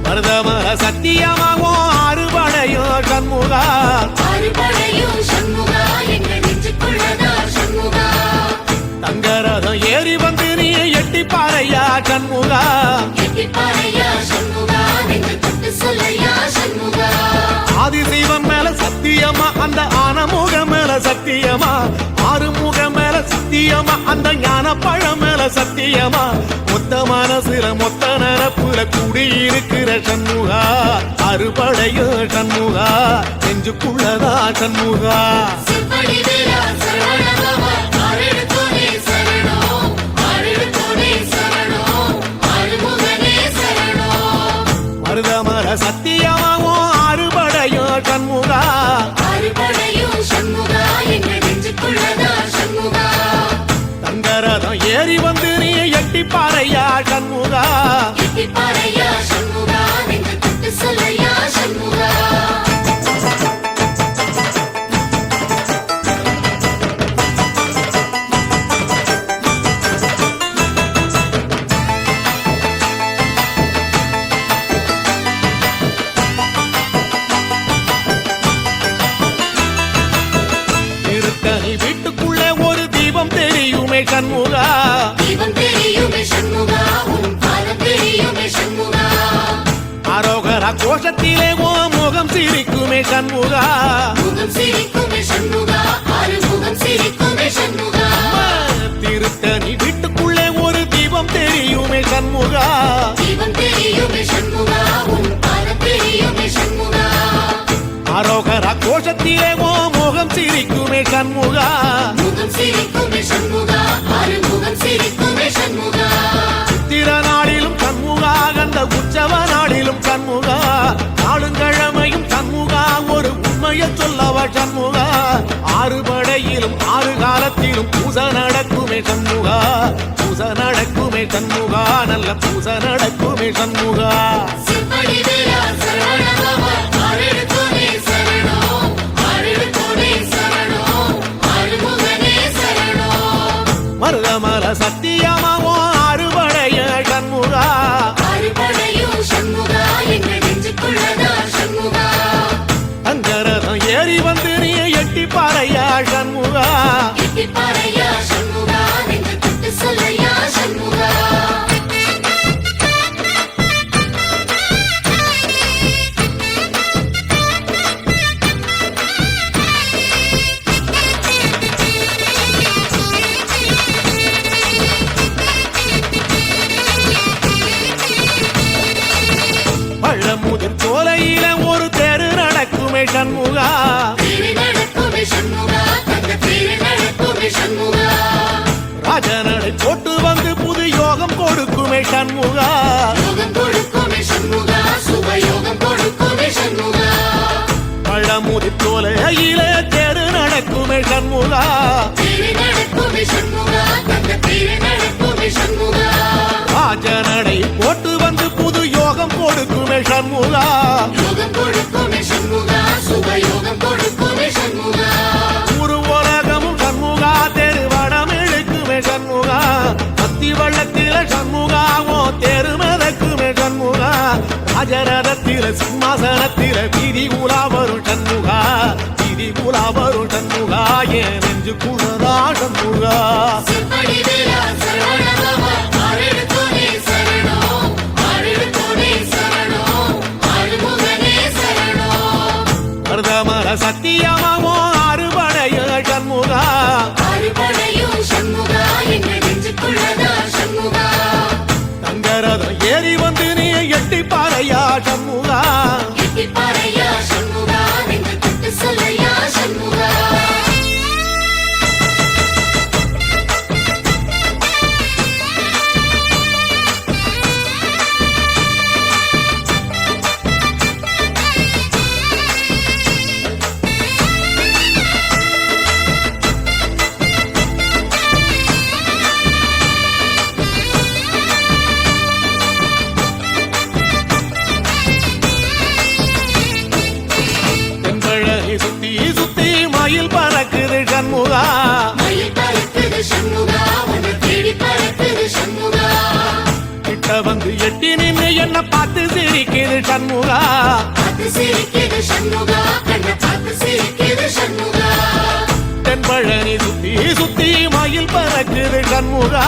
மருதமர சத்தியமாவோ அறுபடையோ சண்முகா தங்கரதம் ஏறி வந்து நீ எட்டி பாறையா சண்முகா ஆதிசைவம் மேல சத்தியமா அந்த ஆனமுகம் மேல சத்தியமா ஆறுமுகம் மேல சத்தியமா அந்த ஞான பழம் மேல சத்தியமா மொத்த மனசுல மொத்த நரப்புல குடியிருக்கிற சண்முகா அறுபடையோ சண்முகா நெஞ்சுக்குள்ளதா சண்முகா மருதமர சத்தியமாவோ அறுபடையோ சண்முகா தங்கரதம் ஏறி வந்து நீ எட்டி பாறையா சண்முகா திருத்தணி வீட்டுக்குள்ளே ஒரு தீபம் தெரியுமே சண்முகா அரோகரா கோஷத்திலே ஓ முகம் சிரிக்குமே சண்முகா திருத்தணி வீட்டுக்குள்ளே ஒரு தீபம் தெரியுமே சண்முகா அரோகரா கோஷத்திலே ஓ முகம் சிரிக்குமே சண்முகா சித்திர நாளிலும் சண்முகா கந்த உற்சவ நாளிலும் சண்முகா நாடுங்கிழமையும் சண்முகா ஒரு உண்மையை சொல்லவா சண்முகா ஆறுபடையிலும் ஆறு காலத்திலும் பூச நடக்குமே சண்முகா பூச நடக்குமே சண்முகா நல்ல பூச நடக்குமே சண்முகா மருதமர சத்தியமாவோ அறுபடைய சண்முகா தங்கரதம் ஏறி வந்து நீ எட்டி பாறையா சண்முகா பழமுதிர் சோலையில ஒரு தெரு நடக்குமே சண்முகா ராஜனடை போட்டு வந்து புது யோகம் கொடுக்குமே சண்முகா பழமுதிர் சோலையில தெரு நடக்குமே சண்முகா ராஜனடை போட்டு வந்து புது யோகம் கொடுக்குமே சண்முகா ஒரு உலகமும் சண்முகா தெருவடம் இழுக்குமே சண்முகா அத்தி வள்ளத்தில சண்முகாவோ தெரு மதக்குமே சண்முகா ராஜரதத்தில சிம்மாசனத்தில வீதி உலா வரும் சண்முகா வீதி உலா வரும் சண்முகா ஏன் நெஞ்சு குளதா சண்முகா மருதமர சத்தியமாவோ அறுபடைய சண்முகா தங்கரதம் ஏறி வந்து நீ எட்டி பாறையா சண்முகா என்ன பார்த்து சிரிக்குது சண்முகா பார்த்து சிரிக்குது சண்முகா கண்ண பார்த்து சிரிக்குது சண்முகா தென்பழனி சுத்தி சுத்தி மயில் பறக்குது சண்முகா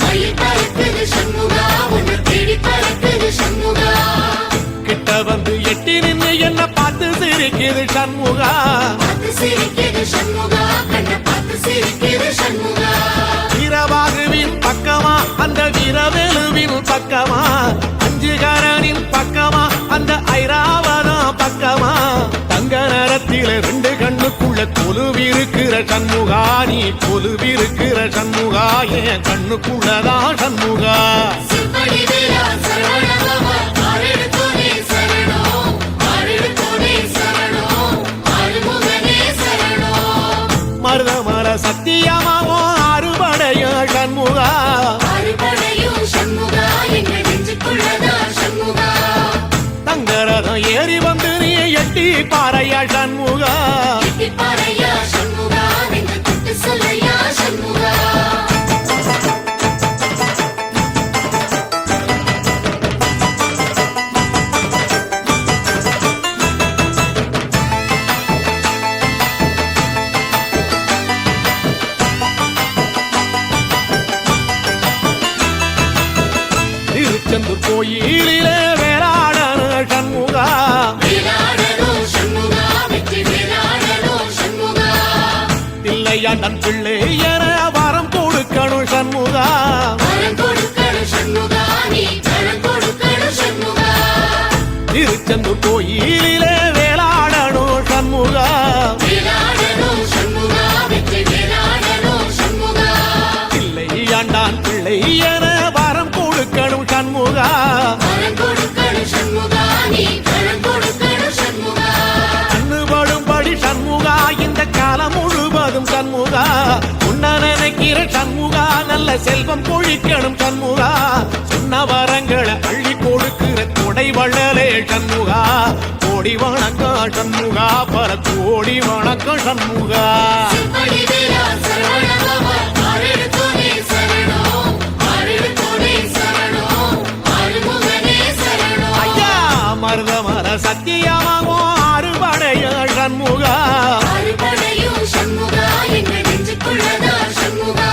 மயில் பறக்குது சண்முகா உன்னை தேடி பறக்குது சண்முகா கிட்ட வந்து எட்டி நின்னு என்ன பார்த்து சிரிக்குது சண்முகா பார்த்து சிரிக்குது சண்முகா கண்ண பார்த்து சிரிக்குது சண்முகா வீரபாகுவின் பக்கமா அந்த வீரவேலுவின் பக்கமா அஞ்சுகாரனின் பக்கமா அந்த ஐராவதம் பக்கமா தங்க நேரத்தில ரெண்டு கண்ணுக்குள்ள கொலுவிருக்கிற சண்முகா நீ கொலுவிருக்கிற சண்முகா என் கண்ணுக்குள்ளதான் சண்முகா சிம்படி வேலா சரவணபவா ஆரெடுத்தோனே சரணம் ஆரெடுத்தோனே சரணம் ஆறுமுகனே சரணம் மருதமர சத்தியமாவோ அறுபடைய சண்முகா அறுபடையும் சண்முகா எங்க நெஞ்சுக்குள்ளதா சண்முகா தங்கரதம் ஏறி வந்து நீ எட்டி பாறையா சண்முகா எட்டிப்பாறையா சண்முகா நெஞ்சு தொட்டு சொல்லையா சண்முகா திருச்செந்தூர் கோயிலிலே வேளாடன சண்முகா வேலாடணும் சண்முகா வெற்றி வேலாடணும் சண்முகா தில்லையாண்டன் பிள்ளை என வரம் கொடுக்கணும் சண்முகா வரம் கொடுக்கணும் சண்முகா நீ வரம் கொடுக்கணும் சண்முகா திருச்செந்தூர் கோயிலிலே வேளாடணும் சண்முகா வேலாடணும் சண்முகா வெற்றி வேலாடணும் சண்முகா தில்லையாண்டான் பிள்ளை என வரம் கொடுக்கணும் சண்முகா வரம் கொடுக்கணும் சண்முகா நீ வரம் கொடுக்கணும் சண்முகா கண்ணுபடும்படி சண்முகா இந்த காலம் முழுவதும் சண்முகா உன்ன நினைக்கிற சண்முகா நல்ல செல்வம் பொழிக்கணும் சண்முகா சொன்ன வரங்களை அள்ளி கொடுக்கிற கொடை வள்ளலே சண்முகா கோடி வணக்கம் சண்முகா பல கோடி வணக்கம் சண்முகா சிம்படி வேலா சரவணபவா ஆரெடுத்தோனே சரணம் ஆரெடுத்தோனே சரணம் ஆறுமுகனே சரணம் ஐயா மருதமர சத்தியமாவோ அறுபடைய சண்முகா அறுபடையும் சண்முகா எங்க நெஞ்சுக்குள்ளதா சண்முகா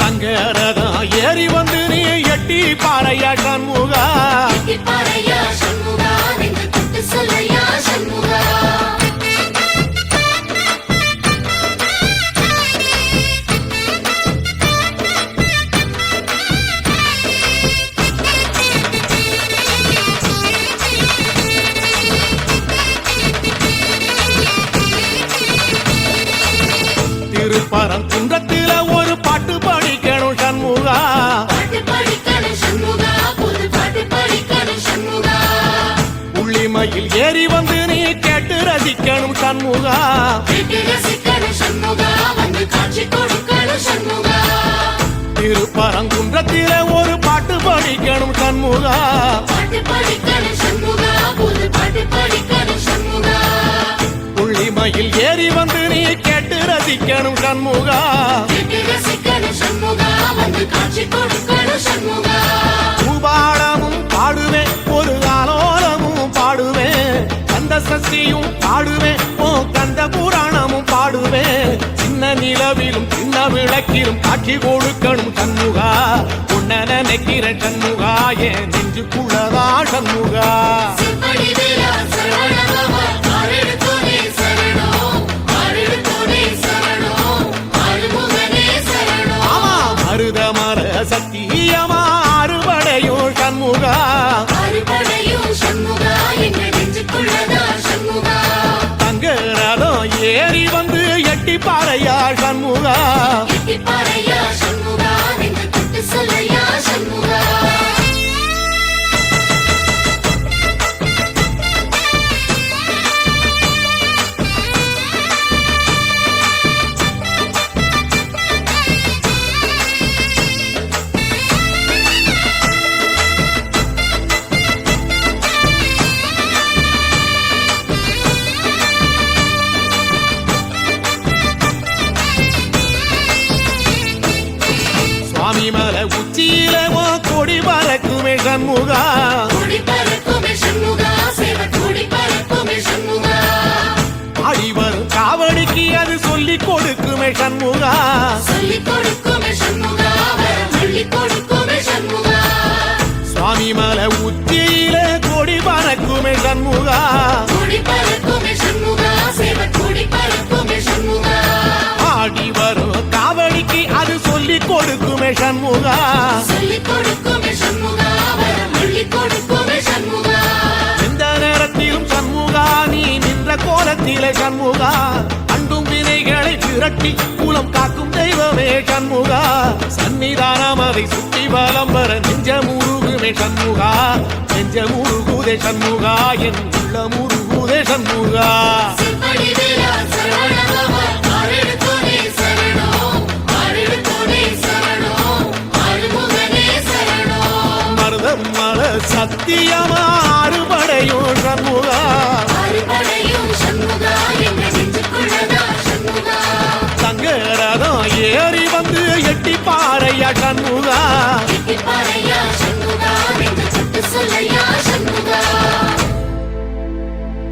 தங்கரதம் ஏறி வந்து நீ எட்டி பாறையா சண்முகா எட்டிப்பாறையா சண்முகா நெஞ்சு தொட்டு சொல்லையா சண்முகா திருப்பரங்குன்றத்தில ஒரு பாட்டு படிக்கணும் சண்முகா பாட்டு படிக்கணும் சண்முகா புது பாட்டு படிக்கணும் சண்முகா உள்ளிமையில் ஏறி வந்து நீ கேட்டு ரசிக்கணும் சண்முகா கேட்டு ரசிக்கணும் சண்முகா வந்து காட்சி கொடுக்கணும் சண்முகா திருப்பரங்குன்றத்தில ஒரு பாட்டு படிக்கணும் சண்முகா பாட்டு படிக்கணும் சண்முகா புது பாட்டு படிக்கணும் சண்முகா உள்ளிமையில் ஏறி வந்து நீ கேட்டு ரசிக்கணும் சண்முகா கேட்டு ரசிக்கணும் சண்முகா வந்து காட்சி கொடுக்கணும் சண்முகா பூபாடமும் பாடுவேன் ஒரு ஆலோலமும் பாடுவேன் கந்த சஷ்டியும் பாடுவேன் ஓ கந்த புராணமும் பாடுவேன் சின்ன நிலவிலும் சின்ன விளக்கிலும் காட்சி கொடுக்கணும் சண்முகா உன்ன நினைக்கிற சண்முகா என் நெஞ்சுக்குள்ளதா சண்முகா சிம்படி வேலா சரவணபவா ஆரெடுத்தோனே சரணம் ஆரெடுத்தோனே சரணம் ஆறுமுகனே சரணம் ஆமா மருதமர சத்தியமா அறுபடையும் சண்முகா அறுபடையும் சண்முகா எங்க நெஞ்சுக்குள்ளதா சண்முகா தங்கரதம் ஏறி வந்து எட்டி பாறையா சண்முகா எட்டிப்பாறையா சண்முகா நெஞ்சு தொட்டு சொல்லையா சண்முகா சண்முகா சொல்லிக் கொடுக்குமே சண்முகா வரம் அள்ளிக் கொடுக்குமே சண்முகா எந்த நேரத்திலும் சண்முகா நீ நின்ற கோலத்திலே சண்முகா அண்டும் வினைகளை விரட்டி குலம் காக்கும் தெய்வமே சண்முகா சன்னிதானம் அதை சுற்றி பலம் வர நெஞ்சமுருகுமே சண்முகா நெஞ்சமுருகுதே சண்முகா என் உள்ள முருகுதே சண்முகா செம்படி வேலா சரவணபவா ஆரெடுத்தோனே சரணம் ஆரெடுத்தோனே சரணம் ஆறுமுகனே சரணம் மருதம் மல சத்தியமா அறுபடையும் சண்முகா அறுபடையும் சண்முகா எங்க நெஞ்சுக்குள்ளதா சண்முகா சங்கரதம் ஏறி வந்து எட்டி பாறையா சண்முகா எட்டிப்பாறையா சண்முகா நெஞ்சு சுட்டு சொல்லையா